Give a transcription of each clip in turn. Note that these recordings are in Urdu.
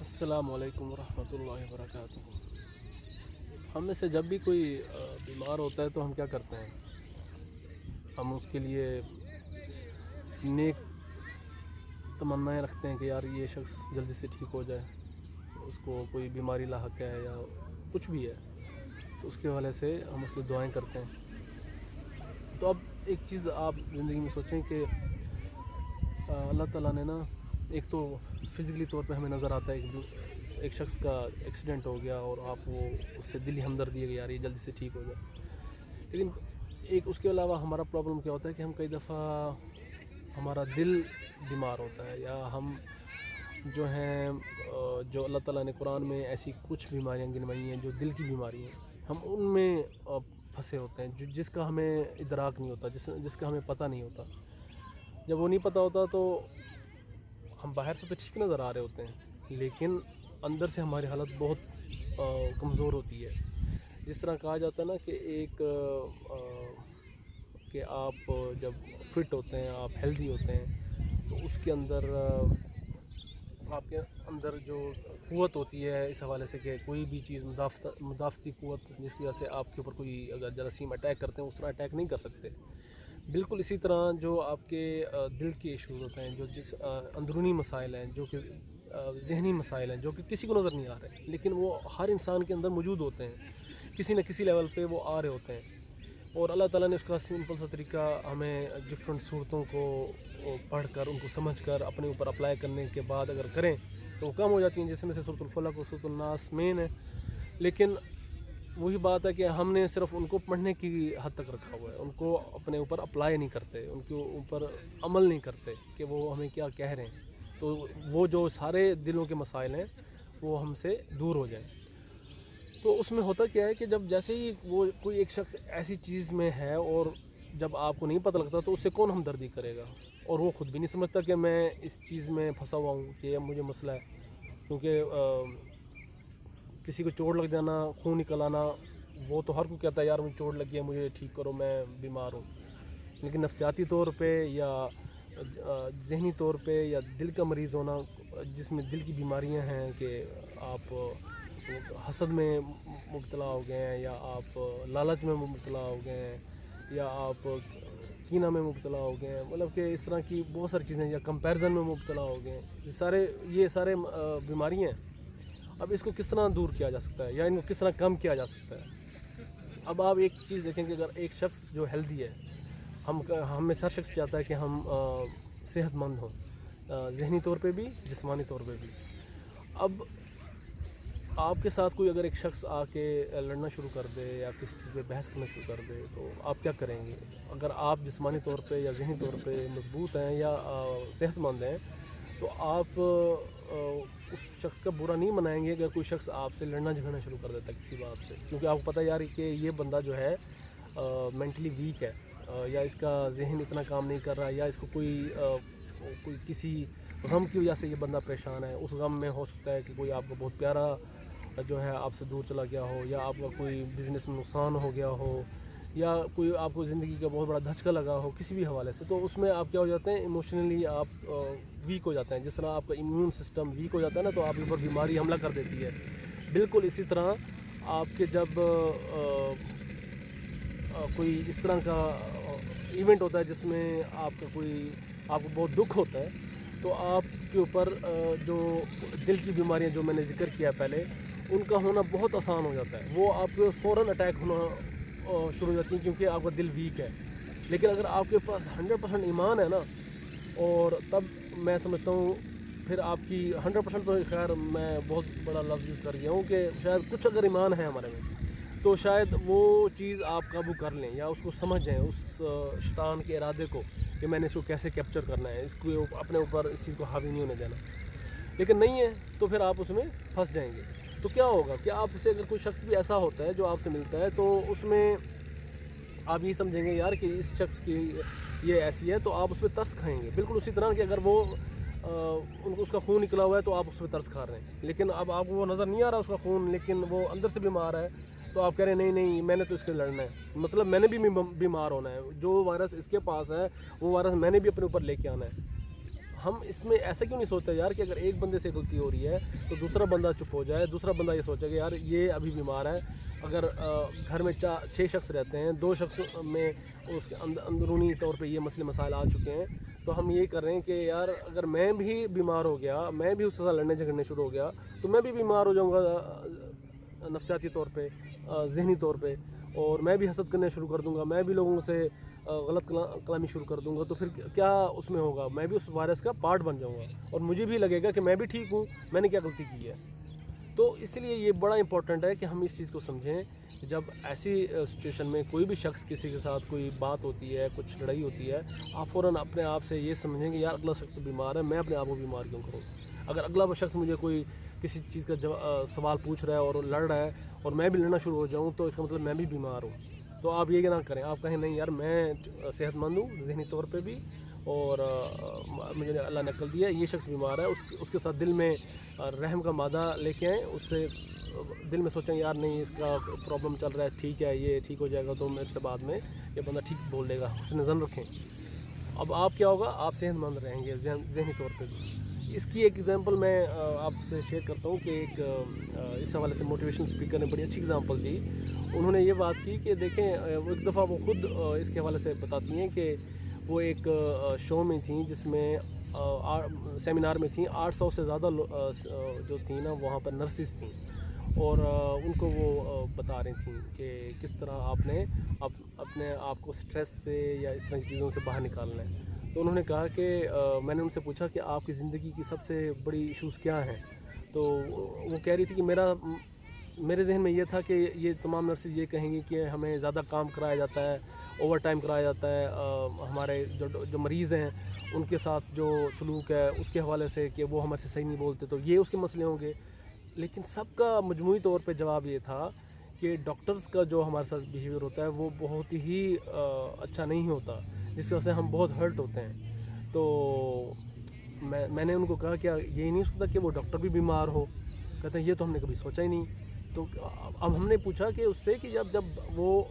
السلام علیکم ورحمۃ اللہ وبرکاتہ۔ ہم میں سے جب بھی کوئی بیمار ہوتا ہے تو ہم کیا کرتے ہیں؟ ہم اس کے لیے نیک تمنائیں رکھتے ہیں کہ یار یہ شخص جلدی سے ٹھیک ہو جائے، اس کو کوئی بیماری لاحق ہے یا کچھ بھی ہے، تو اس کے حوالے سے ہم اس کی دعائیں کرتے ہیں۔ تو اب ایک چیز آپ زندگی میں سوچیں کہ اللہ تعالیٰ نے نا ایک تو فزیکلی طور پہ ہمیں نظر آتا ہے کہ ایک شخص کا ایکسیڈنٹ ہو گیا اور آپ وہ اس سے دلی ہمدردی ہے کہ یار یہ جلدی سے ٹھیک ہو جائے، لیکن ایک اس کے علاوہ ہمارا پرابلم کیا ہوتا ہے کہ ہم کئی دفعہ ہمارا دل بیمار ہوتا ہے، یا ہم جو ہیں جو اللہ تعالیٰ نے قرآن میں ایسی کچھ بیماریاں گنوائی ہیں جو دل کی بیماری ہیں، ہم ان میں پھنسے ہوتے ہیں جس کا ہمیں ادراک نہیں ہوتا، جس کا ہمیں پتہ نہیں ہوتا۔ جب وہ نہیں پتہ ہوتا تو ہم باہر سے تو ٹھیک نظر آ رہے ہوتے ہیں، لیکن اندر سے ہماری حالت بہت کمزور ہوتی ہے۔ جس طرح کہا جاتا ہے نا کہ کہ آپ جب فٹ ہوتے ہیں، آپ ہیلدی ہوتے ہیں، تو اس کے اندر آپ کے اندر جو قوت ہوتی ہے اس حوالے سے کہ کوئی بھی چیز مدافعتی قوت، جس کی وجہ سے آپ کے اوپر کوئی اگر جراثیم اٹیک کرتے ہیں اس طرح اٹیک نہیں کر سکتے۔ بالکل اسی طرح جو آپ کے دل کے ایشوز ہوتے ہیں، جو اندرونی مسائل ہیں، جو کہ ذہنی مسائل ہیں، جو کہ کسی کو نظر نہیں آ رہے، لیکن وہ ہر انسان کے اندر موجود ہوتے ہیں، کسی نہ کسی لیول پہ وہ آ رہے ہوتے ہیں، اور اللہ تعالیٰ نے اس کا سمپل سا طریقہ ہمیں ڈفرینٹ صورتوں کو پڑھ کر، ان کو سمجھ کر اپنے اوپر اپلائی کرنے کے بعد اگر کریں تو وہ کم ہو جاتی ہیں، جس میں سے سورۃ الفلق اور سورۃ الناس مین ہے۔ لیکن وہی بات ہے کہ ہم نے صرف ان کو پڑھنے کی حد تک رکھا ہوا ہے، ان کو اپنے اوپر اپلائی نہیں کرتے، ان کے اوپر عمل نہیں کرتے کہ وہ ہمیں کیا کہہ رہے ہیں، تو وہ جو سارے دلوں کے مسائل ہیں وہ ہم سے دور ہو جائیں۔ تو اس میں ہوتا کیا ہے کہ جب جیسے ہی وہ کوئی ایک شخص ایسی چیز میں ہے اور جب آپ کو نہیں پتہ لگتا تو اس سے کون ہمدردی کرے گا، اور وہ خود بھی نہیں سمجھتا کہ میں اس چیز میں پھنسا ہوا ہوں کہ مجھے مسئلہ ہے، کیونکہ کسی کو چوٹ لگ جانا، خون نکل آنا، وہ تو ہر کوئی کہتا ہے یار مجھے چوٹ لگی ہے، مجھے ٹھیک کرو، میں بیمار ہوں، لیکن نفسیاتی طور پہ یا ذہنی طور پہ یا دل کا مریض ہونا، جس میں دل کی بیماریاں ہیں کہ آپ حسد میں مبتلا ہو گئے ہیں، یا آپ لالچ میں مبتلا ہو گئے ہیں، یا آپ کینہ میں مبتلا ہو گئے ہیں، مطلب کہ اس طرح کی بہت ساری چیزیں، یا کمپیرزن میں مبتلا ہو گئے ہیں، یہ سارے بیماریاں ہیں۔ اب اس کو کس طرح دور کیا جا سکتا ہے، یا ان کو کس طرح کم کیا جا سکتا ہے؟ اب آپ ایک چیز دیکھیں کہ اگر ایک شخص جو ہیلدی ہے، ہم میں سے ہر شخص چاہتا ہے کہ ہم صحت مند ہوں، ذہنی طور پہ بھی، جسمانی طور پہ بھی۔ اب آپ کے ساتھ کوئی اگر ایک شخص آ کے لڑنا شروع کر دے یا کسی چیز پہ بحث کرنا شروع کر دے تو آپ کیا کریں گے؟ اگر آپ جسمانی طور پہ یا ذہنی طور پہ مضبوط ہیں یا صحت مند ہیں تو آپ اس شخص کا برا نہیں منائیں گے اگر کوئی شخص آپ سے لڑنا جھگڑنا شروع کر دیتا ہے کسی بات پہ، کیونکہ آپ کو پتہ ہے یار کہ یہ بندہ جو ہے مینٹلی ویک ہے، یا اس کا ذہن اتنا کام نہیں کر رہا، یا اس کو کوئی کسی غم کی وجہ سے یہ بندہ پریشان ہے، اس غم میں ہو سکتا ہے کہ کوئی آپ کو بہت پیارا جو ہے آپ سے دور چلا گیا ہو، یا آپ کا کوئی بزنس میں نقصان ہو گیا ہو، یا کوئی آپ کو زندگی کا بہت بڑا دھچکا لگا ہو کسی بھی حوالے سے، تو اس میں آپ کیا ہو جاتے ہیں، ایموشنلی آپ ویک ہو جاتے ہیں۔ جس طرح آپ کا امیون سسٹم ویک ہو جاتا ہے نا، تو آپ کے اوپر بیماری حملہ کر دیتی ہے، بالکل اسی طرح آپ کے جب کوئی اس طرح کا ایونٹ ہوتا ہے جس میں آپ کو بہت دکھ ہوتا ہے، تو آپ کے اوپر جو دل کی بیماریاں جو میں نے ذکر کیا پہلے، ان کا ہونا بہت آسان ہو جاتا ہے، وہ آپ کو فوراً اٹیک ہونا شروع ہو جاتی ہیں، کیونکہ آپ کا دل ویک ہے۔ لیکن اگر آپ کے پاس 100% ایمان ہے نا، اور تب میں سمجھتا ہوں پھر آپ کی 100% تو خیر میں بہت بڑا لفظ یوز کر گیا ہوں کہ شاید کچھ اگر ایمان ہے ہمارے میں تو شاید وہ چیز آپ قابو کر لیں، یا اس کو سمجھ جائیں، اس شیطان کے ارادے کو کہ میں نے اس کو کیسے کیپچر کرنا ہے، اس کو اپنے اوپر اس چیز کو حاوی نہیں ہونے دینا۔ لیکن نہیں ہے تو پھر آپ اس میں پھنس جائیں گے۔ تو کیا ہوگا کہ آپ سے اگر کوئی شخص بھی ایسا ہوتا ہے جو آپ سے ملتا ہے تو اس میں آپ یہ سمجھیں گے یار کہ اس شخص کی یہ ایسی ہے، تو آپ اس پہ ترس کھائیں گے، بالکل اسی طرح کہ اگر وہ ان کو اس کا خون نکلا ہوا ہے تو آپ اس پہ ترس کھا رہے ہیں، لیکن اب آپ کو وہ نظر نہیں آ رہا اس کا خون، لیکن وہ اندر سے بیمار ہے، تو آپ کہہ رہے ہیں نہیں میں نے تو اس کے لڑنا ہے، مطلب میں نے بھی بیمار ہونا ہے، جو وائرس اس کے پاس ہے وہ وائرس میں نے بھی اپنے اوپر لے کے آنا ہے۔ ہم اس میں ایسا کیوں نہیں سوچتے یار کہ اگر ایک بندے سے غلطی ہو رہی ہے تو دوسرا بندہ چپ ہو جائے, دوسرا بندہ یہ سوچے کہ یار یہ ابھی بیمار ہے. اگر گھر میں 6 شخص رہتے ہیں, 2 شخص میں اس کے اندرونی طور پہ یہ مسئلے مسائل آ چکے ہیں, تو ہم یہ کر رہے ہیں کہ یار اگر میں بھی بیمار ہو گیا, میں بھی اس کے ساتھ لڑنے جھگڑنے شروع ہو گیا, تو میں بھی بیمار ہو جاؤں گا نفسیاتی طور پہ, ذہنی طور پہ, اور میں بھی حسد کرنے شروع کر دوں گا, میں بھی لوگوں سے غلط کلامی شروع کر دوں گا. تو پھر کیا اس میں ہوگا, میں بھی اس وائرس کا پارٹ بن جاؤں گا, اور مجھے بھی لگے گا کہ میں بھی ٹھیک ہوں, میں نے کیا غلطی کی ہے. تو اس لیے یہ بڑا امپورٹنٹ ہے کہ ہم اس چیز کو سمجھیں کہ جب ایسی سچویشن میں کوئی بھی شخص کسی کے ساتھ کوئی بات ہوتی ہے, کچھ لڑائی ہوتی ہے, آپ فوراً اپنے آپ سے یہ سمجھیں کہ یار اگلا شخص تو بیمار ہے, میں اپنے آپ کو بیمار کیوں کروں. اگر اگلا شخص مجھے کوئی کسی چیز کا سوال پوچھ رہا ہے اور لڑ رہا ہے اور میں بھی لڑنا شروع ہو جاؤں, تو اس کا مطلب میں بھی بیمار ہوں. تو آپ یہ نہ کریں, آپ کہیں نہیں یار میں صحت مند ہوں ذہنی طور پہ بھی, اور مجھے اللہ نے عقل دیا ہے, یہ شخص بیمار ہے, اس کے ساتھ دل میں رحم کا مادہ لے کے آئیں, اس سے دل میں سوچیں یار نہیں اس کا پرابلم چل رہا ہے, ٹھیک ہے یہ ٹھیک ہو جائے گا, تو میرے سے بعد میں یہ بندہ ٹھیک بول دے گا, حسن ظن رکھیں. اب آپ کیا ہوگا, آپ صحت مند رہیں گے ذہنی طور پہ بھی. اس کی ایک ایگزامپل میں آپ سے شیئر کرتا ہوں کہ ایک اس حوالے سے موٹیویشن اسپیکر نے بڑی اچھی ایگزامپل دی. انہوں نے یہ بات کی کہ دیکھیں ایک دفعہ وہ خود اس کے حوالے سے بتاتی ہیں کہ وہ ایک شو میں تھیں جس میں سیمینار میں تھیں, 800 سے زیادہ جو تھیں نا وہاں پر نرسز تھیں, اور ان کو وہ بتا رہی تھیں کہ کس طرح آپ نے اپنے آپ کو سٹریس سے یا اس طرح کی چیزوں سے باہر نکالنا ہے. تو انہوں نے کہا کہ میں نے ان سے پوچھا کہ آپ کی زندگی کی سب سے بڑی ایشوز کیا ہیں. تو وہ کہہ رہی تھی کہ میرے ذہن میں یہ تھا کہ یہ تمام نرسز یہ کہیں گی کہ ہمیں زیادہ کام کرایا جاتا ہے, اوور ٹائم کرایا جاتا ہے, ہمارے جو مریض ہیں ان کے ساتھ جو سلوک ہے اس کے حوالے سے کہ وہ ہمارے سے صحیح نہیں بولتے, تو یہ اس کے مسئلے ہوں گے. لیکن سب کا مجموعی طور پہ جواب یہ تھا کہ ڈاکٹرز کا جو ہمارے ساتھ بیہیویئر ہوتا ہے وہ بہت ہی اچھا نہیں ہوتا, جس کی وجہ سے ہم بہت ہرٹ ہوتے ہیں. تو میں نے ان کو کہا کہ یہی نہیں ہو سکتا کہ وہ ڈاکٹر بھی بیمار ہو. کہتے ہیں یہ تو ہم نے کبھی سوچا ہی نہیں. تو اب ہم نے پوچھا کہ اس سے کہ جب وہ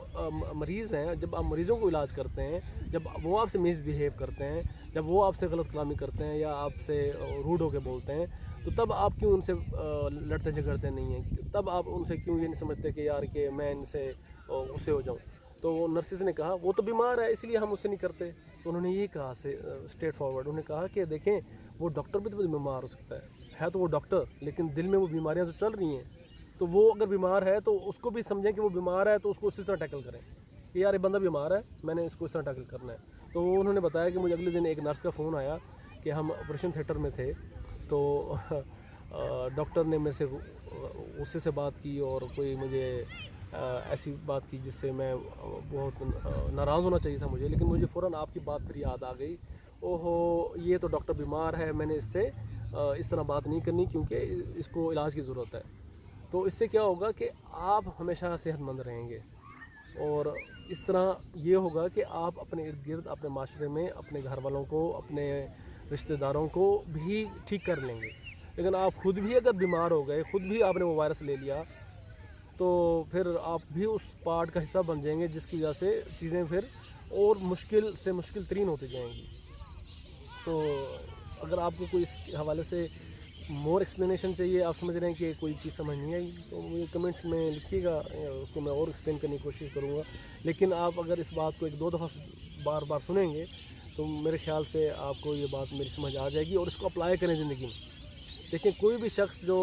مریض ہیں, جب آپ مریضوں کو علاج کرتے ہیں, جب وہ آپ سے مس بیہیو کرتے ہیں, جب وہ آپ سے غلط کلامی کرتے ہیں یا آپ سے روڈ ہو کے بولتے ہیں, تو تب آپ کیوں ان سے لڑتے جھگڑتے نہیں ہیں, تب آپ ان سے کیوں یہ نہیں سمجھتے کہ یار کہ میں ان سے غصے ہو جاؤں. تو وہ نرسز نے کہا وہ تو بیمار ہے اس لیے ہم اس سے نہیں کرتے. تو انہوں نے یہ کہا اسٹریٹ فارورڈ, انہوں نے کہا کہ دیکھیں وہ ڈاکٹر بھی تو بیمار ہو سکتا ہے تو وہ ڈاکٹر, لیکن دل میں وہ بیماریاں تو چل رہی ہیں. تو وہ اگر بیمار ہے تو اس کو بھی سمجھیں کہ وہ بیمار ہے, تو اس کو اسی طرح ٹیکل کریں کہ یار یہ بندہ بیمار ہے, میں نے اس کو اس طرح ٹیکل کرنا ہے. تو وہ انہوں نے بتایا کہ مجھے اگلے دن ایک نرس کا فون آیا کہ ہم آپریشن تھیٹر میں تھے, تو ڈاکٹر نے میرے سے غصے سے بات کی اور کوئی مجھے ایسی بات کی جس سے میں بہت ناراض ہونا چاہیے تھا مجھے, لیکن مجھے فوراً آپ کی بات پھر یاد آ گئی, اوہو یہ تو ڈاکٹر بیمار ہے, میں نے اس سے اس طرح بات نہیں کرنی کیونکہ اس کو علاج کی ضرورت ہے. تو اس سے کیا ہوگا کہ آپ ہمیشہ صحت مند رہیں گے, اور اس طرح یہ ہوگا کہ آپ اپنے ارد گرد اپنے معاشرے میں اپنے گھر والوں کو, اپنے رشتہ داروں کو بھی ٹھیک کر لیں گے. لیکن آپ خود بھی اگر بیمار ہو گئے, خود بھی آپ نے وہ وائرس لے لیا, تو پھر آپ بھی اس پارٹ کا حصہ بن جائیں گے, جس کی وجہ سے چیزیں پھر اور مشکل سے مشکل ترین ہوتی جائیں گی. تو اگر آپ کو کوئی اس حوالے سے مور ایکسپلینیشن چاہیے, آپ سمجھ رہے ہیں کہ کوئی چیز سمجھ نہیں آئی, تو مجھے کمنٹ میں لکھیے گا, اس کو میں اور ایکسپلین کرنے کی کوشش کروں گا. لیکن آپ اگر اس بات کو 1-2 دفعہ بار بار سنیں گے تو میرے خیال سے آپ کو یہ بات میری سمجھ آ جائے گی, اور اس کو اپلائی کریں زندگی میں. دیکھیں کوئی بھی شخص جو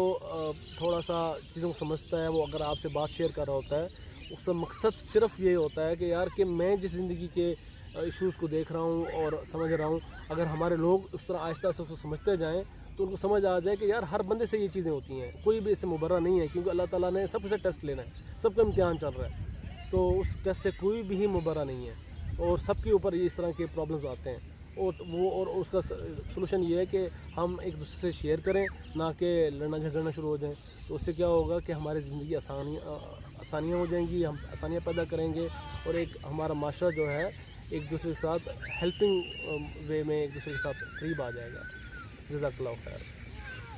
تھوڑا سا چیزوں کو سمجھتا ہے, وہ اگر آپ سے بات شیئر کر رہا ہوتا ہے, اس کا مقصد صرف یہ ہوتا ہے کہ یار کہ میں جس زندگی کے ایشوز کو دیکھ رہا ہوں اور سمجھ رہا ہوں, اگر ہمارے لوگ اس طرح آہستہ آہستہ اس کو سمجھتے جائیں تو ان کو سمجھ آ جائے کہ یار ہر بندے سے یہ چیزیں ہوتی ہیں, کوئی بھی اس سے مبرہ نہیں ہے, کیونکہ اللہ تعالیٰ نے سب سے ٹیسٹ لینا ہے, سب کا امتحان چل رہا ہے, تو اس ٹیسٹ سے کوئی بھی مبرہ نہیں ہے, اور سب کے اوپر اس طرح کے پرابلمز آتے ہیں. اور اس کا سلوشن یہ ہے کہ ہم ایک دوسرے سے شیئر کریں, نہ کہ لڑنا جھگڑنا شروع ہو جائیں. تو اس سے کیا ہوگا کہ ہماری زندگی آسانیاں ہو جائیں گی, ہم آسانیاں پیدا کریں گے, اور ایک ہمارا معاشرہ جو ہے ایک دوسرے کے ساتھ ہیلپنگ وے میں ایک دوسرے کے ساتھ قریب آ جائے گا. جزاک اللہ خیر.